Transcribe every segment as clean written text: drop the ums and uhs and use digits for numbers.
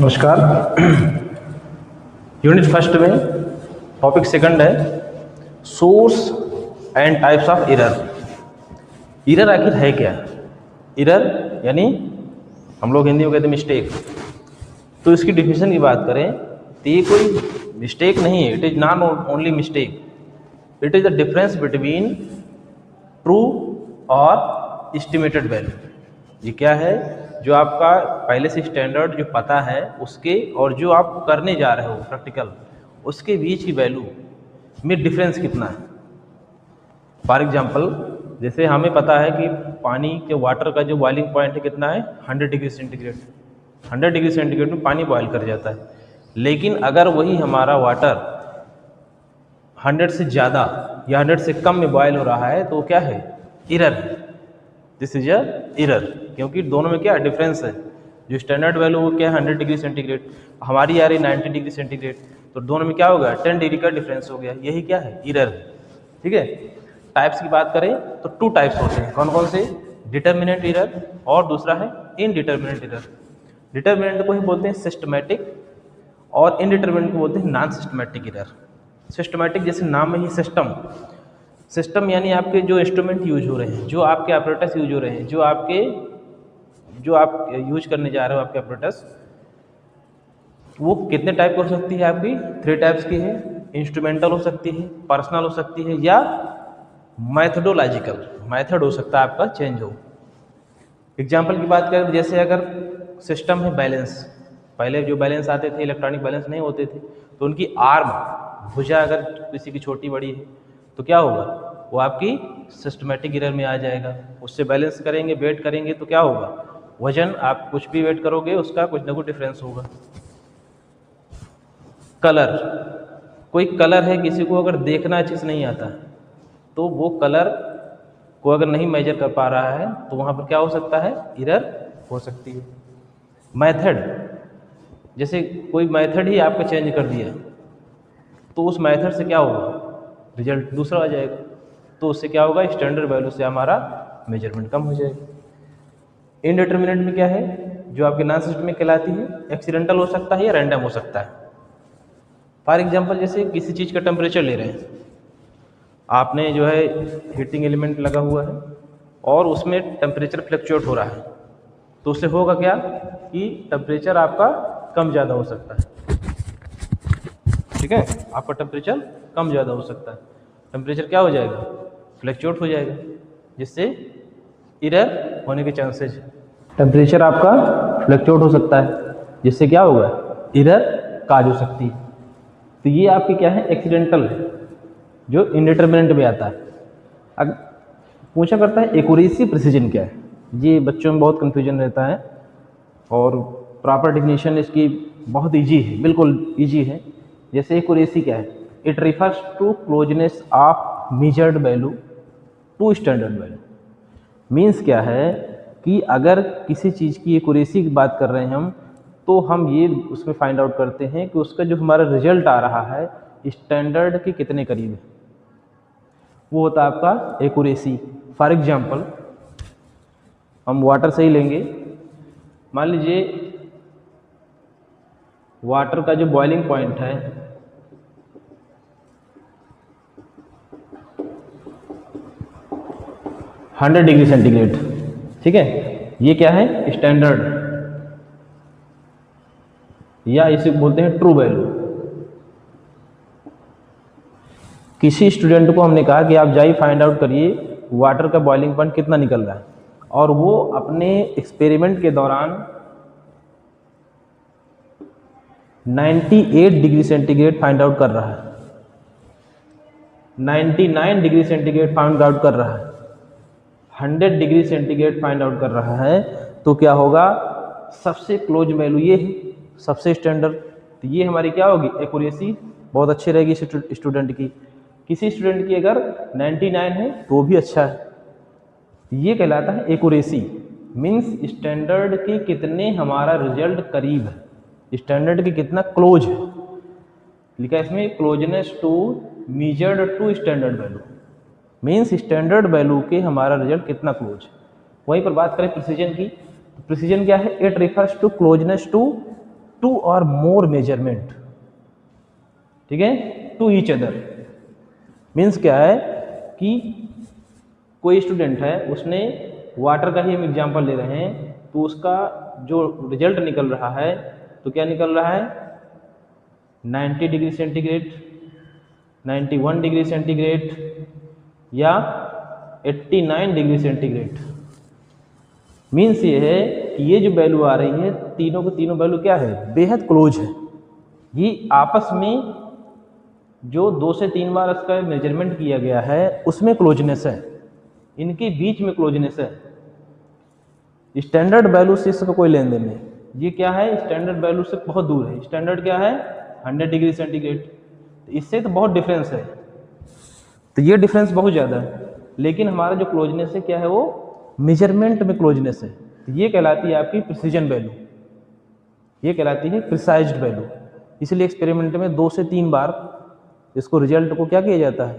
नमस्कार। Unit first में topic second है source and types of error. Error आखिर है क्या? एरर यानी हम लोग हिंदी में कहते हैं मिस्टेक। तो इसकी डिफिनेशन की बात करें तो ये कोई मिस्टेक नहीं है, it is not only mistake, it is the difference between true और एस्टिमेटेड वैल्यू। ये क्या है? जो आपका पहले से स्टैंडर्ड जो पता है उसके और जो आप करने जा रहे हो प्रैक्टिकल, उसके बीच की वैल्यू में डिफरेंस कितना है। फॉर एग्जांपल, जैसे हमें पता है कि पानी के वाटर का जो बॉइलिंग पॉइंट है कितना है, 100 डिग्री सेंटीग्रेड। 100 डिग्री सेंटीग्रेड में पानी बॉयल कर जाता है। लेकिन अगर वही हमारा वाटर 100 से ज़्यादा या 100 से कम में बॉयल हो रहा है तो क्या है? एरर है। दिस इज अ एरर, क्योंकि दोनों में क्या डिफरेंस है। जो स्टैंडर्ड वैल्यू वो क्या है 100 डिग्री सेंटीग्रेड, हमारी आ रही 90 डिग्री सेंटीग्रेड, तो दोनों में क्या होगा 10 डिग्री का डिफरेंस हो गया। यही क्या है? एरर है। ठीक है। टाइप्स की बात करें तो 2 टाइप्स होते हैं। कौन कौन से? डिटर्मिनेंट एरर और दूसरा है इनडिटर्मिनेंट एरर। डिटर्मिनेंट को ही बोलते हैं सिस्टमैटिक और इनडिटर्मिनेंट को बोलते हैं नॉन सिस्टमैटिक एरर। सिस्टमैटिक जैसे नाम में ही सिस्टम यानी आपके जो इंस्ट्रूमेंट यूज हो रहे हैं, जो आपके ऑपरेटर्स यूज हो रहे हैं, जो आप यूज करने जा रहे हो आपके ऑपरेटर्स, वो कितने टाइप की हो सकती है? आपकी 3 टाइप्स की है। इंस्ट्रूमेंटल हो सकती है, पर्सनल हो सकती है, या मैथडोलॉजिकल। मैथड हो सकता है आपका चेंज हो। एग्जाम्पल की बात करें तो जैसे अगर सिस्टम है बैलेंस, पहले जो बैलेंस आते थे इलेक्ट्रॉनिक बैलेंस नहीं होते थे, तो उनकी आर्म भुजा अगर किसी की छोटी बड़ी है तो क्या होगा? वो आपकी सिस्टमैटिक एरर में आ जाएगा। उससे बैलेंस करेंगे, वेट करेंगे तो क्या होगा? वजन, आप कुछ भी वेट करोगे उसका कुछ ना कुछ डिफरेंस होगा। कलर, कोई कलर है, किसी को अगर देखना अच्छे से नहीं आता तो वो कलर को अगर नहीं मेजर कर पा रहा है तो वहाँ पर क्या हो सकता है? एरर हो सकती है। मेथड, जैसे कोई मेथड ही आपका चेंज कर दिया तो उस मेथड से क्या होगा? रिजल्ट दूसरा आ जाएगा, तो उससे क्या होगा? स्टैंडर्ड वैल्यू से हमारा मेजरमेंट कम हो जाएगा। इनडिटर्मिनेंट में क्या है? जो आपके नॉन सिस्टम में कहलाती है, एक्सीडेंटल हो सकता है या रैंडम हो सकता है। फॉर एग्जांपल, जैसे किसी चीज़ का टेम्परेचर ले रहे हैं, आपने जो है हीटिंग एलिमेंट लगा हुआ है और उसमें टेम्परेचर फ्लक्चुएट हो रहा है, तो उससे होगा क्या कि टेम्परेचर आपका कम ज़्यादा हो सकता है। ठीक है, आपका टेम्परेचर कम ज़्यादा हो सकता है। टेम्परेचर क्या हो जाएगा? फ्लक्चुएट हो जाएगा, जिससे एरर होने के चांसेस है। टेम्परेचर आपका फ्लक्चुएट हो सकता है, जिससे क्या होगा? एरर काज हो सकती है। तो ये आपकी क्या है? एक्सीडेंटल है, जो इनडिटर्मिनेंट में आता है। अब पूछा करता है एक्यूरेसी प्रिसीजन क्या है? ये बच्चों में बहुत कन्फ्यूजन रहता है और प्रॉपर डिफिनेशन इसकी बहुत ईजी है, बिल्कुल ईजी है। जैसे एक्यूरेसी क्या है? It refers to closeness of measured value to standard value. Means क्या है कि अगर किसी चीज़ की एक्यूरेसी की बात कर रहे हैं हम, तो हम ये उसमें फाइंड आउट करते हैं कि उसका जो हमारा रिजल्ट आ रहा है स्टैंडर्ड के कितने करीब है, वो होता है आपका एक्यूरेसी। फॉर एग्जांपल, हम वाटर से ही लेंगे। मान लीजिए वाटर का जो बॉइलिंग पॉइंट है 100 डिग्री सेंटीग्रेड। ठीक है, ये क्या है? स्टैंडर्ड, या इसे बोलते हैं ट्रू वैल्यू। किसी स्टूडेंट को हमने कहा कि आप जाइए फाइंड आउट करिए वाटर का बॉइलिंग पॉइंट कितना निकल रहा है, और वो अपने एक्सपेरिमेंट के दौरान 98 डिग्री सेंटीग्रेड फाइंड आउट कर रहा है, 99 डिग्री सेंटीग्रेड फाइंड आउट कर रहा है, 100 डिग्री सेंटीग्रेड फाइंड आउट कर रहा है, तो क्या होगा? सबसे क्लोज वैल्यू ये है, सबसे स्टैंडर्ड। तो ये हमारी क्या होगी? एक्यूरेसी बहुत अच्छी रहेगी स्टूडेंट की। किसी स्टूडेंट की अगर 99 है तो भी अच्छा है। ये कहलाता है एक्यूरेसी। मीन्स स्टैंडर्ड के कितने हमारा रिजल्ट करीब है, स्टैंडर्ड के कितना क्लोज है। लिखा है इसमें closeness to measured to standard value. Means standard value के हमारा रिजल्ट कितना क्लोज है। वहीं पर बात करें प्रिसीजन की, तो प्रिसीजन क्या है? It refers to closeness to 2 or more measurement, ठीक है, टू ईच अदर। मीन्स क्या है कि कोई स्टूडेंट है, उसने वाटर का ही हम एग्जाम्पल ले रहे हैं, तो उसका जो रिजल्ट निकल रहा है तो क्या निकल रहा है 90 डिग्री सेंटीग्रेड, 91 डिग्री सेंटीग्रेड या 89 डिग्री सेंटीग्रेड। मीन्स ये है कि ये जो वैल्यू आ रही है तीनों को तीनों वैल्यू क्या है, बेहद क्लोज है। ये आपस में जो 2 से 3 बार इसका मेजरमेंट किया गया है उसमें क्लोजनेस है, इनके बीच में क्लोजनेस है। स्टैंडर्ड वैल्यू से इसका कोई लेन देन नहीं। ये क्या है, स्टैंडर्ड वैल्यू से बहुत दूर है। स्टैंडर्ड क्या है 100 डिग्री सेंटीग्रेड, तो इससे तो बहुत डिफरेंस है, तो ये डिफरेंस बहुत ज़्यादा है। लेकिन हमारा जो क्लोजनेस है क्या है, वो मेजरमेंट में क्लोजनेस है, तो ये कहलाती है आपकी प्रिसीजन वैल्यू, ये कहलाती है प्रिसाइज्ड वैल्यू। इसलिए एक्सपेरिमेंट में 2 से 3 बार इसको रिजल्ट को क्या किया जाता है,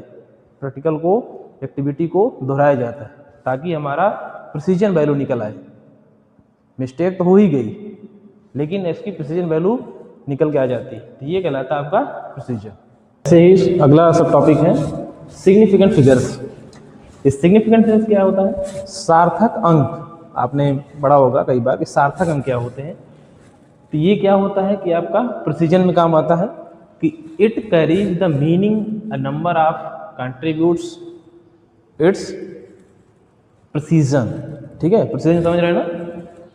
प्रैक्टिकल को, एक्टिविटी को दोहराया जाता है, ताकि हमारा प्रिसीजन वैल्यू निकल आए। मिस्टेक तो हो ही गई, लेकिन इसकी प्रिसीजन वैल्यू निकल के आ जाती है, तो ये कहलाता है आपका प्रिसीजन। ऐसे ही अगला सब टॉपिक है सिग्निफिकेंट फिगर्स। इस सिग्निफिकेंट फिगर्स क्या होता है, सार्थक अंक। आपने पढ़ा होगा कई बार कि सार्थक अंक क्या होते हैं। तो ये क्या होता है कि आपका प्रिसीजन में काम आता है कि it carries the meaning a number of contributes its precision. ठीक है, प्रिसीजन समझ रहे हैं ना।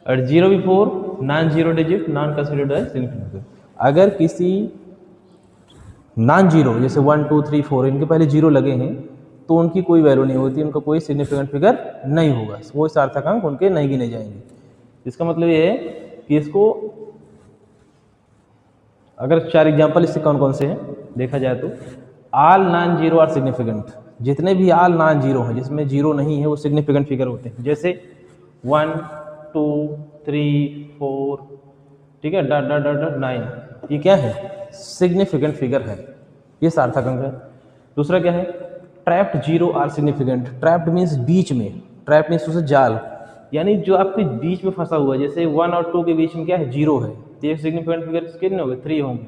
और 0 before non zero digit non considered as significant. अगर किसी नॉन जीरो जैसे 1 2 3 4 इनके पहले जीरो लगे हैं तो उनकी कोई वैल्यू नहीं होती, उनका कोई सिग्निफिकेंट फिगर नहीं होगा, वो सार्थक अंक उनके नहीं गिने जाएंगे। इसका मतलब ये है कि इसको अगर 4 एग्जाम्पल इससे कौन कौन से हैं देखा जाए तो all non zero are significant. जितने भी ऑल नॉन जीरो हैं, जिसमें जीरो नहीं है, वो सिग्निफिकेंट फिगर होते हैं। जैसे 1 2 3 4, ठीक है, डॉट डॉट डॉट डॉट 9, ये क्या है, सिग्निफिकेंट फिगर है, ये सार्थक अंक है। दूसरा क्या है, trapped zero are significant. Trapped means बीच में, ट्रैप मीन्स उसे जाल, यानी जो आपके बीच में फंसा हुआ है। जैसे 1 और 2 के बीच में क्या है, जीरो है, तो ये सिग्निफिकेंट फिगर कितने होंगे, 3 होंगे।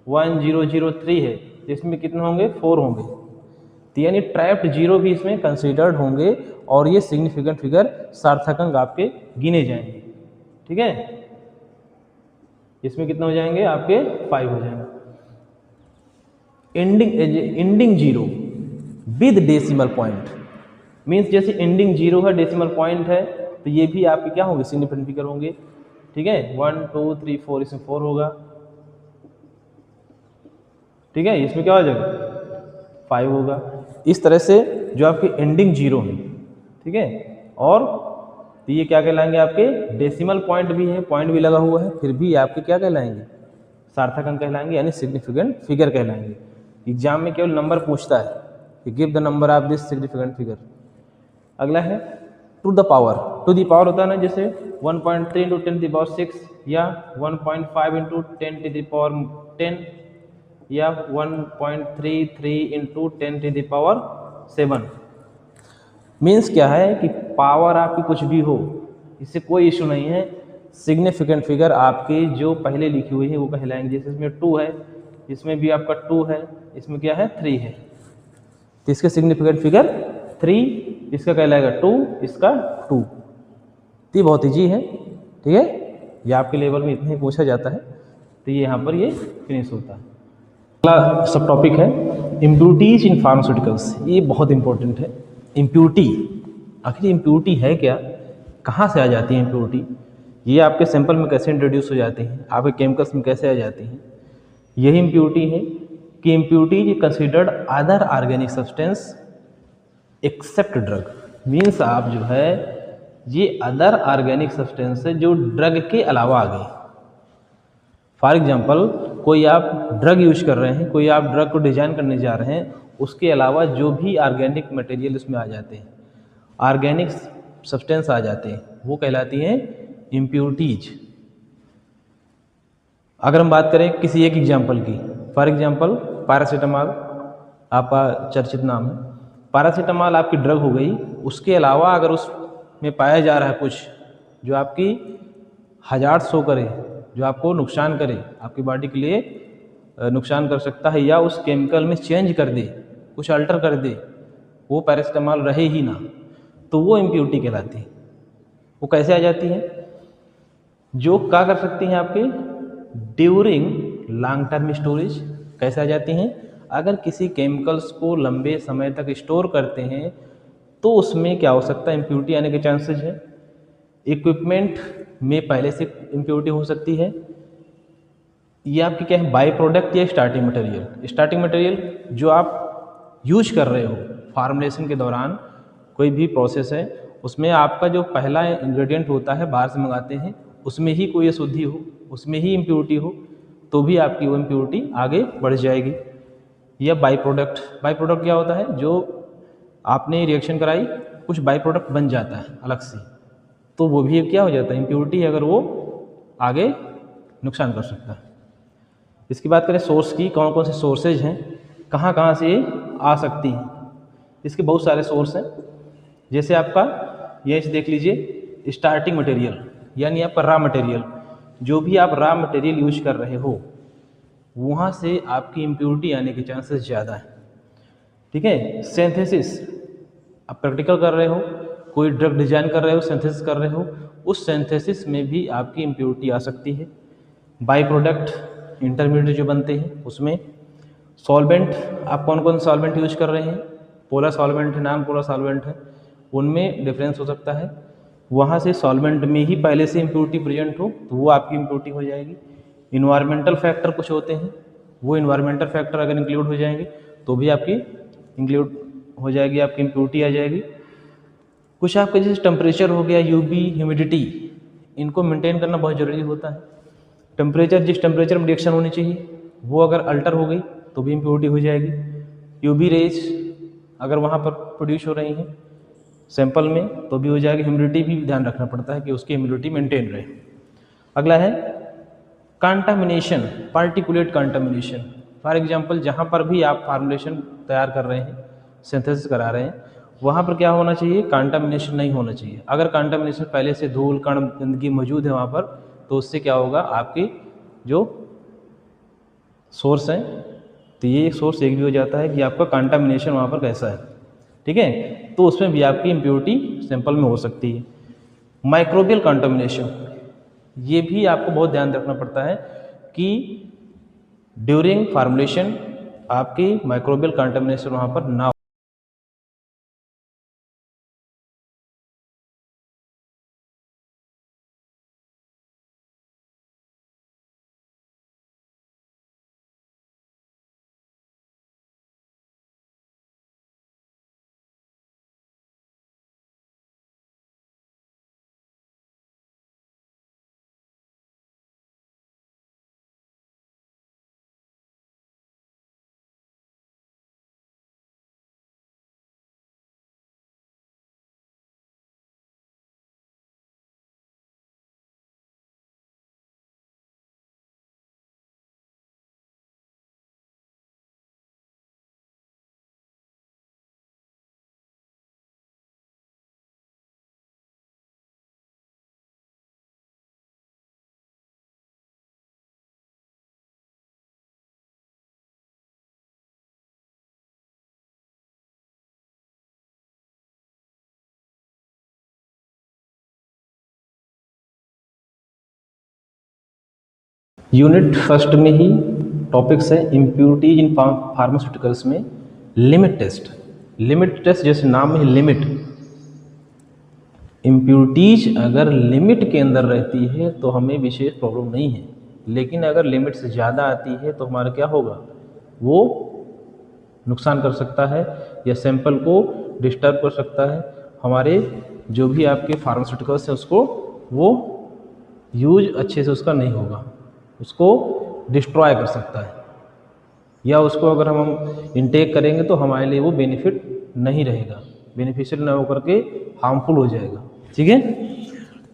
1 0 0 3 है, तो इसमें कितने होंगे, 4 होंगे। तो यानी ट्रैप्ड जीरो भी इसमें कंसिडर्ड होंगे और ये सिग्निफिकेंट फिगर सार्थक अंक आपके गिने जाएंगे। ठीक है, इसमें कितने हो जाएंगे आपके, 5 हो जाएंगे। Ending zero with decimal point, means जैसे एंडिंग जीरो है, डेसिमल पॉइंट है, तो ये भी आपके क्या होंगे, सिग्निफिकेंट फिगर होंगे। ठीक है, 1 2 3 4, इसमें 4 होगा। ठीक है, इसमें क्या हो जाएगा, 5 होगा। इस तरह से जो आपके एंडिंग जीरो है, ठीक है, और तो ये क्या कहलाएंगे आपके, डेसिमल पॉइंट भी है, पॉइंट भी लगा हुआ है, फिर भी आपके क्या कहलाएंगे, सार्थक अंक कहलाएंगे, यानी सिग्निफिकेंट फिगर कहलाएंगे। एग्जाम में केवल नंबर पूछता है कि give the number of this significant figure. अगला है to the power. To the power होता है ना, जैसे 1.3 × 10⁶ या 1.5 × 10⁻10 या 1.33 × 10⁻7। मीन्स क्या है कि पावर आपकी कुछ भी हो, इससे कोई इशू नहीं है, सिग्निफिकेंट फिगर आपके जो पहले लिखी हुई है वो कहलाएंगे। जैसे इसमें 2 है, इसमें भी आपका 2 है, इसमें क्या है, 3 है, तो इसके सिग्निफिकेंट फिगर 3, इसका कहलाएगा 2, इसका 2। तो ये बहुत ईजी है। ठीक है, ये आपके लेवल में इतना ही पूछा जाता है, तो ये यहाँ पर ये फिनिश होता है। अगला सब टॉपिक है इम्प्यूरिटीज इन फार्मास्यूटिकल्स। ये बहुत इंपॉर्टेंट है। इम्प्यूरिटी, आखिर इम्प्यूरिटी है क्या, कहाँ से आ जाती है इम्प्यूरिटी, ये आपके सैंपल में कैसे इंट्रोड्यूस हो जाती हैं, आपके केमिकल्स में कैसे आ जाती हैं। यही इम्प्यूरिटी है कि impurity considered other organic substance except drug. Means आप जो है ये अदर ऑर्गेनिक सब्सटेंस है जो ड्रग के अलावा आ गई। फॉर एग्जांपल, कोई आप ड्रग यूज कर रहे हैं, कोई आप ड्रग को डिजाइन करने जा रहे हैं, उसके अलावा जो भी ऑर्गेनिक मटेरियल उसमें आ जाते हैं, ऑर्गेनिक सब्सटेंस आ जाते हैं, वो कहलाती हैं इम्प्यूरिटीज। अगर हम बात करें किसी एक एग्जाम्पल की, फॉर एग्जांपल पैरासीटामॉल आपका चर्चित नाम है। पैरासीटामॉल आपकी ड्रग हो गई, उसके अलावा अगर उसमें पाया जा रहा है कुछ जो आपकी हजार्ड शो करे, जो आपको नुकसान करे, आपकी बॉडी के लिए नुकसान कर सकता है, या उस केमिकल में चेंज कर दे, कुछ अल्टर कर दे, वो पैरासिटामॉल रहे ही ना, तो वो इम्प्योरिटी कहलाती है। वो कैसे आ जाती है? जो क्या कर सकती हैं आपके ड्यूरिंग लॉन्ग टर्म स्टोरेज। कैसे आ जाती हैं? अगर किसी केमिकल्स को लंबे समय तक स्टोर करते हैं तो उसमें क्या हो सकता है, इम्प्योरिटी आने के चांसेस है। इक्विपमेंट में पहले से इम्प्योरिटी हो सकती है। ये आपकी क्या है, बाई प्रोडक्ट या स्टार्टिंग मटेरियल। स्टार्टिंग मटेरियल जो आप यूज कर रहे हो फार्मुलेशन के दौरान, कोई भी प्रोसेस है उसमें आपका जो पहला इंग्रेडिएंट होता है बाहर से मंगाते हैं, उसमें ही कोई अशुद्धि हो, उसमें ही इम्प्योरिटी हो, तो भी आपकी वो इम्प्योरिटी आगे बढ़ जाएगी। या बाई प्रोडक्ट। बाई प्रोडक्ट क्या होता है? जो आपने रिएक्शन कराई, कुछ बाई प्रोडक्ट बन जाता है अलग से, तो वो भी क्या हो जाता है, इम्प्योरिटी, अगर वो आगे नुकसान कर सकता है। इसकी बात करें सोर्स की, कौन कौन से सोर्सेज हैं, कहाँ कहाँ से आ सकती हैं। इसके बहुत सारे सोर्स हैं। जैसे आपका ये देख लीजिए, स्टार्टिंग मटेरियल यानी आपका रॉ मटेरियल, जो भी आप रॉ मटेरियल यूज कर रहे हो वहाँ से आपकी इम्प्योरिटी आने के चांसेस ज़्यादा है। ठीक है। सिंथेसिस, आप प्रैक्टिकल कर रहे हो, कोई ड्रग डिजाइन कर रहे हो, सिंथेसिस कर रहे हो, उस सिंथेसिस में भी आपकी इम्प्योरिटी आ सकती है। बाई प्रोडक्ट इंटरमीडिएट जो बनते हैं उसमें। सॉल्वेंट, आप कौन कौन सॉल्वेंट यूज कर रहे हैं, पोलर सॉल्वेंट है, नॉन पोलर सॉल्वेंट है, उनमें डिफरेंस हो सकता है। वहाँ से सॉल्वेंट में ही पहले से इम्प्योरिटी प्रेजेंट हो तो वो आपकी इम्प्योरिटी हो जाएगी। इन्वायरमेंटल फैक्टर कुछ होते हैं, वो इन्वायरमेंटल फैक्टर अगर इंक्लूड हो जाएंगे तो भी आपकी इंक्लूड हो जाएगी, आपकी इम्प्योरिटी आ जाएगी। कुछ आपके जैसे टेम्परेचर हो गया, यूवी, ह्यूमिडिटी, इनको मेंटेन करना बहुत ज़रूरी होता है। टेम्परेचर, जिस टेम्परेचर में रिएक्शन होनी चाहिए वो अगर अल्टर हो गई तो भी इम्प्योरिटी हो जाएगी। यूवी रेज अगर वहाँ पर प्रोड्यूस हो रही हैं सैंपल में तो भी हो जाएगी। ह्यूमिडिटी भी ध्यान रखना पड़ता है कि उसकी ह्यूमिडिटी मेंटेन रहे। अगला है contamination, particulate contamination. For example, जहाँ पर भी आप फार्मुलेशन तैयार कर रहे हैं, सिंथेसिस करा रहे हैं, वहाँ पर क्या होना चाहिए, कंटामिनेशन नहीं होना चाहिए। अगर कंटामिनेशन पहले से धूल कण गंदगी मौजूद है वहाँ पर, तो उससे क्या होगा, आपकी जो सोर्स है, तो ये सोर्स एक भी हो जाता है कि आपका कंटामिनेशन वहाँ पर कैसा है। ठीक है, तो उसमें भी आपकी इम्प्योरिटी सैंपल में हो सकती है। माइक्रोबियल कंटामिनेशन, ये भी आपको बहुत ध्यान रखना पड़ता है कि ड्यूरिंग फार्मुलेशन आपकी माइक्रोबियल कंटामिनेशन वहाँ पर ना हो। यूनिट फर्स्ट में ही टॉपिक्स है इम्प्योरिटीज इन फार्मास्यूटिकल्स में लिमिट टेस्ट। लिमिट टेस्ट जैसे नाम में लिमिट, इम्प्योरिटीज अगर लिमिट के अंदर रहती है तो हमें विशेष प्रॉब्लम नहीं है, लेकिन अगर लिमिट से ज़्यादा आती है तो हमारा क्या होगा, वो नुकसान कर सकता है या सैंपल को डिस्टर्ब कर सकता है। हमारे जो भी आपके फार्मास्यूटिकल्स हैं उसको वो यूज अच्छे से उसका नहीं होगा, उसको डिस्ट्रॉय कर सकता है, या उसको अगर हम इनटेक करेंगे तो हमारे लिए वो बेनिफिट नहीं रहेगा, बेनिफिशियल ना होकर के हार्मफुल हो जाएगा। ठीक है,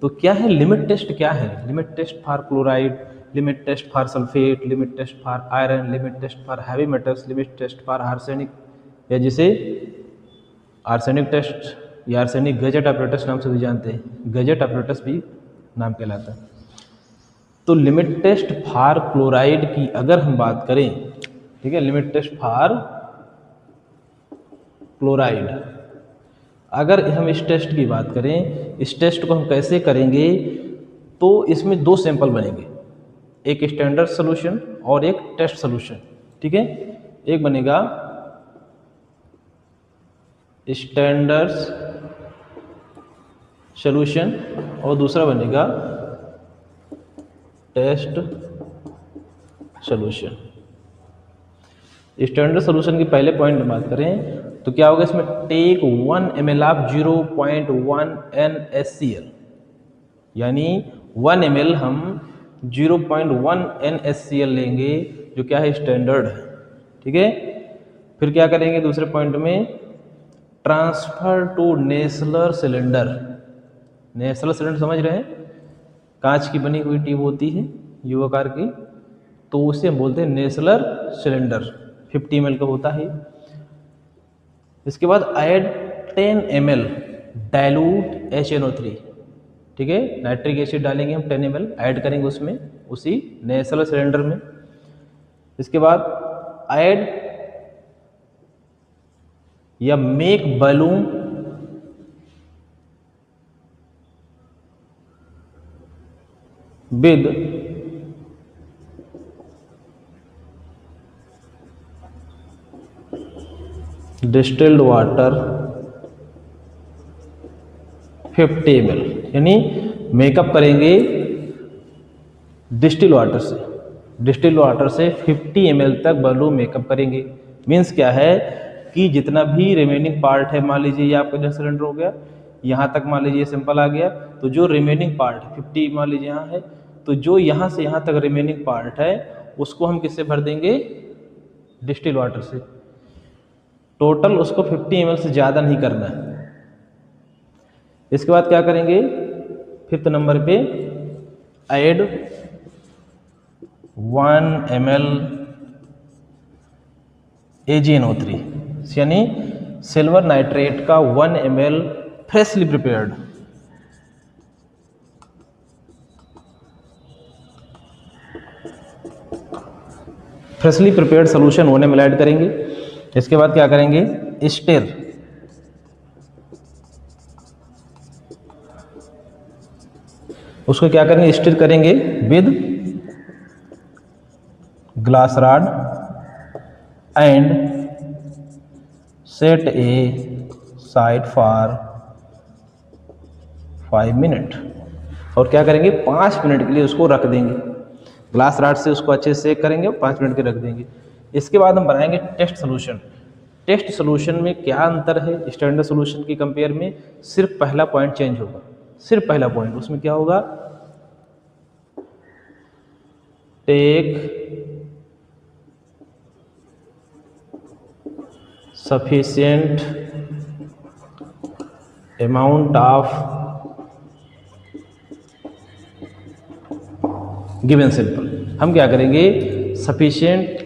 तो क्या है लिमिट टेस्ट, क्या है limit test for chloride, limit test for sulphate, limit test for iron, limit test for heavy metals, limit test for arsenic, या जिसे आर्सेनिक टेस्ट या आर्सेनिक गैजेट ऑपरेटस नाम से भी जानते हैं, गैजेट ऑपरेटस भी नाम कहलाता है। तो लिमिट टेस्ट फॉर क्लोराइड की अगर हम बात करें, ठीक है, लिमिट टेस्ट फॉर क्लोराइड, अगर हम इस टेस्ट की बात करें, इस टेस्ट को हम कैसे करेंगे, तो इसमें दो सैंपल बनेंगे, एक स्टैंडर्ड सोल्यूशन और एक टेस्ट सोल्यूशन, ठीक है। एक बनेगा स्टैंडर्ड सोल्यूशन और दूसरा बनेगा टेस्ट सोल्यूशन। स्टैंडर्ड सोल्यूशन की पहले पॉइंट में बात करें तो क्या होगा, इसमें टेक 1 ml ऑफ 0.1 NaCl, यानी 1 ml हम 0.1 NaCl लेंगे, जो क्या है स्टैंडर्ड है, ठीक है। फिर क्या करेंगे दूसरे पॉइंट में, ट्रांसफर टू नेसलर सिलेंडर। नेसलर सिलेंडर समझ रहे हैं, कांच की बनी हुई ट्यूब होती है यू आकार की, तो उसे हम बोलते हैं नेसलर सिलेंडर, 50 ml का होता है। इसके बाद ऐड 10 ml डाइल्यूट HNO3, ठीक है, नाइट्रिक एसिड डालेंगे हम 10 ml ऐड करेंगे उसमें, उसी नेसलर सिलेंडर में। इसके बाद ऐड या make balloon with distilled water 50 ml, यानी मेकअप करेंगे डिस्टिल वाटर से, डिस्टिल वाटर से 50 ml तक बलून मेकअप करेंगे। मीन्स क्या है कि जितना भी रिमेनिंग पार्ट है, मान लीजिए ये आपका जो सिलेंडर हो गया, यहाँ तक मान लीजिए सिंपल आ गया, तो जो रिमेनिंग पार्ट 50 मान लीजिए यहाँ है, तो जो यहाँ से यहाँ तक रिमेनिंग पार्ट है उसको हम किससे भर देंगे, डिस्टिल वाटर से। टोटल उसको 50 ml से ज़्यादा नहीं करना है। इसके बाद क्या करेंगे, 5th नंबर पे ऐड 1 ml AgNO3, यानी सिल्वर नाइट्रेट का 1 ml freshly prepared, freshly prepared solution 1 ml add करेंगे। इसके बाद क्या करेंगे, स्टिर, उसको क्या करेंगे, स्टिर करेंगे with glass rod and set A side for 5 minute, और क्या करेंगे 5 मिनट के लिए उसको रख देंगे, ग्लास रॉड से उसको अच्छे से करेंगे, 5 मिनट के रख देंगे। इसके बाद हम बनाएंगे टेस्ट सोल्यूशन। टेस्ट सोल्यूशन में क्या अंतर है स्टैंडर्ड सोल्यूशन की कंपेयर में, सिर्फ पहला पॉइंट चेंज होगा, सिर्फ पहला पॉइंट। उसमें क्या होगा, take sufficient amount of given sample. हम क्या करेंगे, सफिशिएंट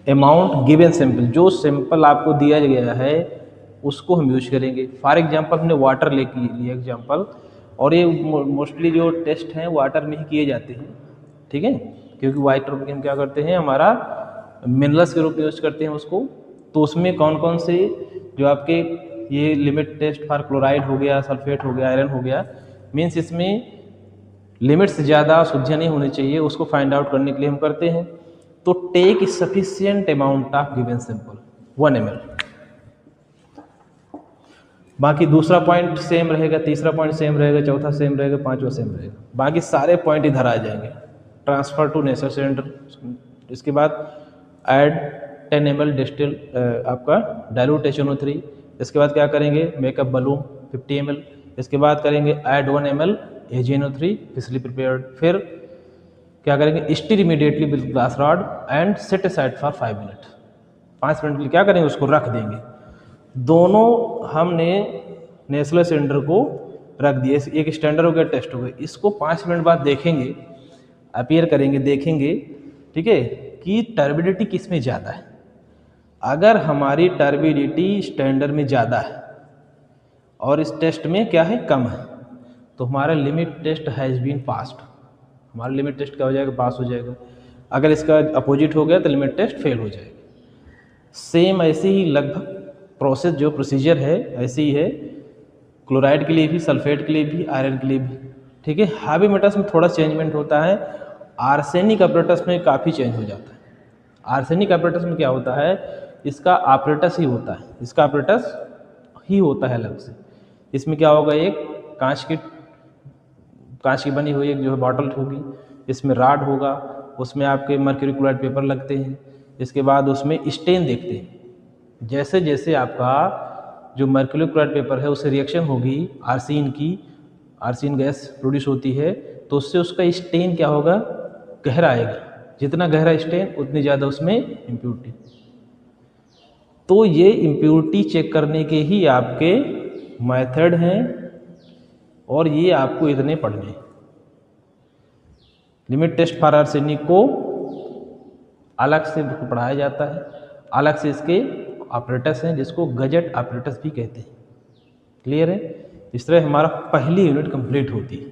अमाउंट गिवन सैंपल, जो सैंपल आपको दिया गया है उसको हम यूज करेंगे। फॉर एग्जांपल हमने वाटर लिया एग्जांपल, और ये मोस्टली जो टेस्ट हैं वाटर में ही किए जाते हैं, ठीक है, क्योंकि वाटर में हम क्या करते हैं, हमारा मिनरल्स के रूप में यूज करते हैं उसको। तो उसमें कौन कौन से जो आपके ये लिमिट टेस्ट फॉर क्लोराइड हो गया, सल्फेट हो गया, आयरन हो गया, मीन्स इसमें लिमिट से ज़्यादा शुद्धियाँ नहीं होनी चाहिए, उसको फाइंड आउट करने के लिए हम करते हैं। तो take sufficient amount of given sample 1 ml। बाकी दूसरा पॉइंट सेम रहेगा, तीसरा पॉइंट सेम रहेगा, चौथा सेम रहेगा, पांचवा सेम रहेगा, बाकी सारे पॉइंट इधर आ जाएंगे। ट्रांसफर टू नेसलर सिलेंडर, इसके बाद ऐड 10 ml डिस्टिल आपका डाइल्यूट HNO3। इसके बाद क्या करेंगे, मेकअप बलून 50 ml। इसके बाद करेंगे add 1 ml AgNO3 freshly prepared. फिर क्या करेंगे, stir immediately with glass rod and set aside for 5 minute. 5 minute के लिए क्या करेंगे, उसको रख देंगे। दोनों हमने नेसलर सिलेंडर को रख दिए, एक स्टैंडर्ड हो गया, टेस्ट हो गया। इसको 5 मिनट बाद देखेंगे, अपीयर करेंगे, देखेंगे, ठीक है, कि टर्बिडिटी किस में ज़्यादा है। अगर हमारी टर्बिडिटी स्टैंडर्ड में ज़्यादा है और इस टेस्ट में क्या है, कम है, तो हमारा limit test has been passed, हमारा लिमिट टेस्ट क्या हो जाएगा, पास हो जाएगा। अगर इसका अपोजिट हो गया तो लिमिट टेस्ट फेल हो जाएगा। सेम ऐसे ही लगभग प्रोसेस जो प्रोसीजर है ऐसे ही है क्लोराइड के लिए भी, सल्फेट के लिए भी, आयरन के लिए भी। ठीक है, हैवीमेटस में थोड़ा चेंजमेंट होता है, आर्सेनिक अपरेटस में काफ़ी चेंज हो जाता है। आर्सेनिक अपरेटस में क्या होता है, इसका ऑपरेटस ही होता है, इसका ऑपरेटस ही होता है अलग से। इसमें क्या होगा, एक कांच की बनी हुई एक जो है बॉटल होगी, इसमें राड होगा, उसमें आपके मर्क्यूरी क्लोराइड पेपर लगते हैं। इसके बाद उसमें स्टेन देखते हैं। जैसे जैसे आपका जो मर्क्यूरी क्लोराइड पेपर है उससे रिएक्शन होगी आर्सिन गैस प्रोड्यूस होती है, तो उससे उसका स्टेन क्या होगा, गहरा आएगा। जितना गहरा स्टेन उतनी ज़्यादा उसमें इम्प्योरिटी। तो ये इम्प्योरिटी चेक करने के ही आपके मेथड हैं और ये आपको इतने पढ़ने हैं। लिमिट टेस्ट फॉर आर्सेनिक को अलग से पढ़ाया जाता है, अलग से इसके ऑपरेटर्स हैं जिसको गजेट ऑपरेटर्स भी कहते हैं। क्लियर है? इस तरह हमारा पहली यूनिट कंप्लीट होती है।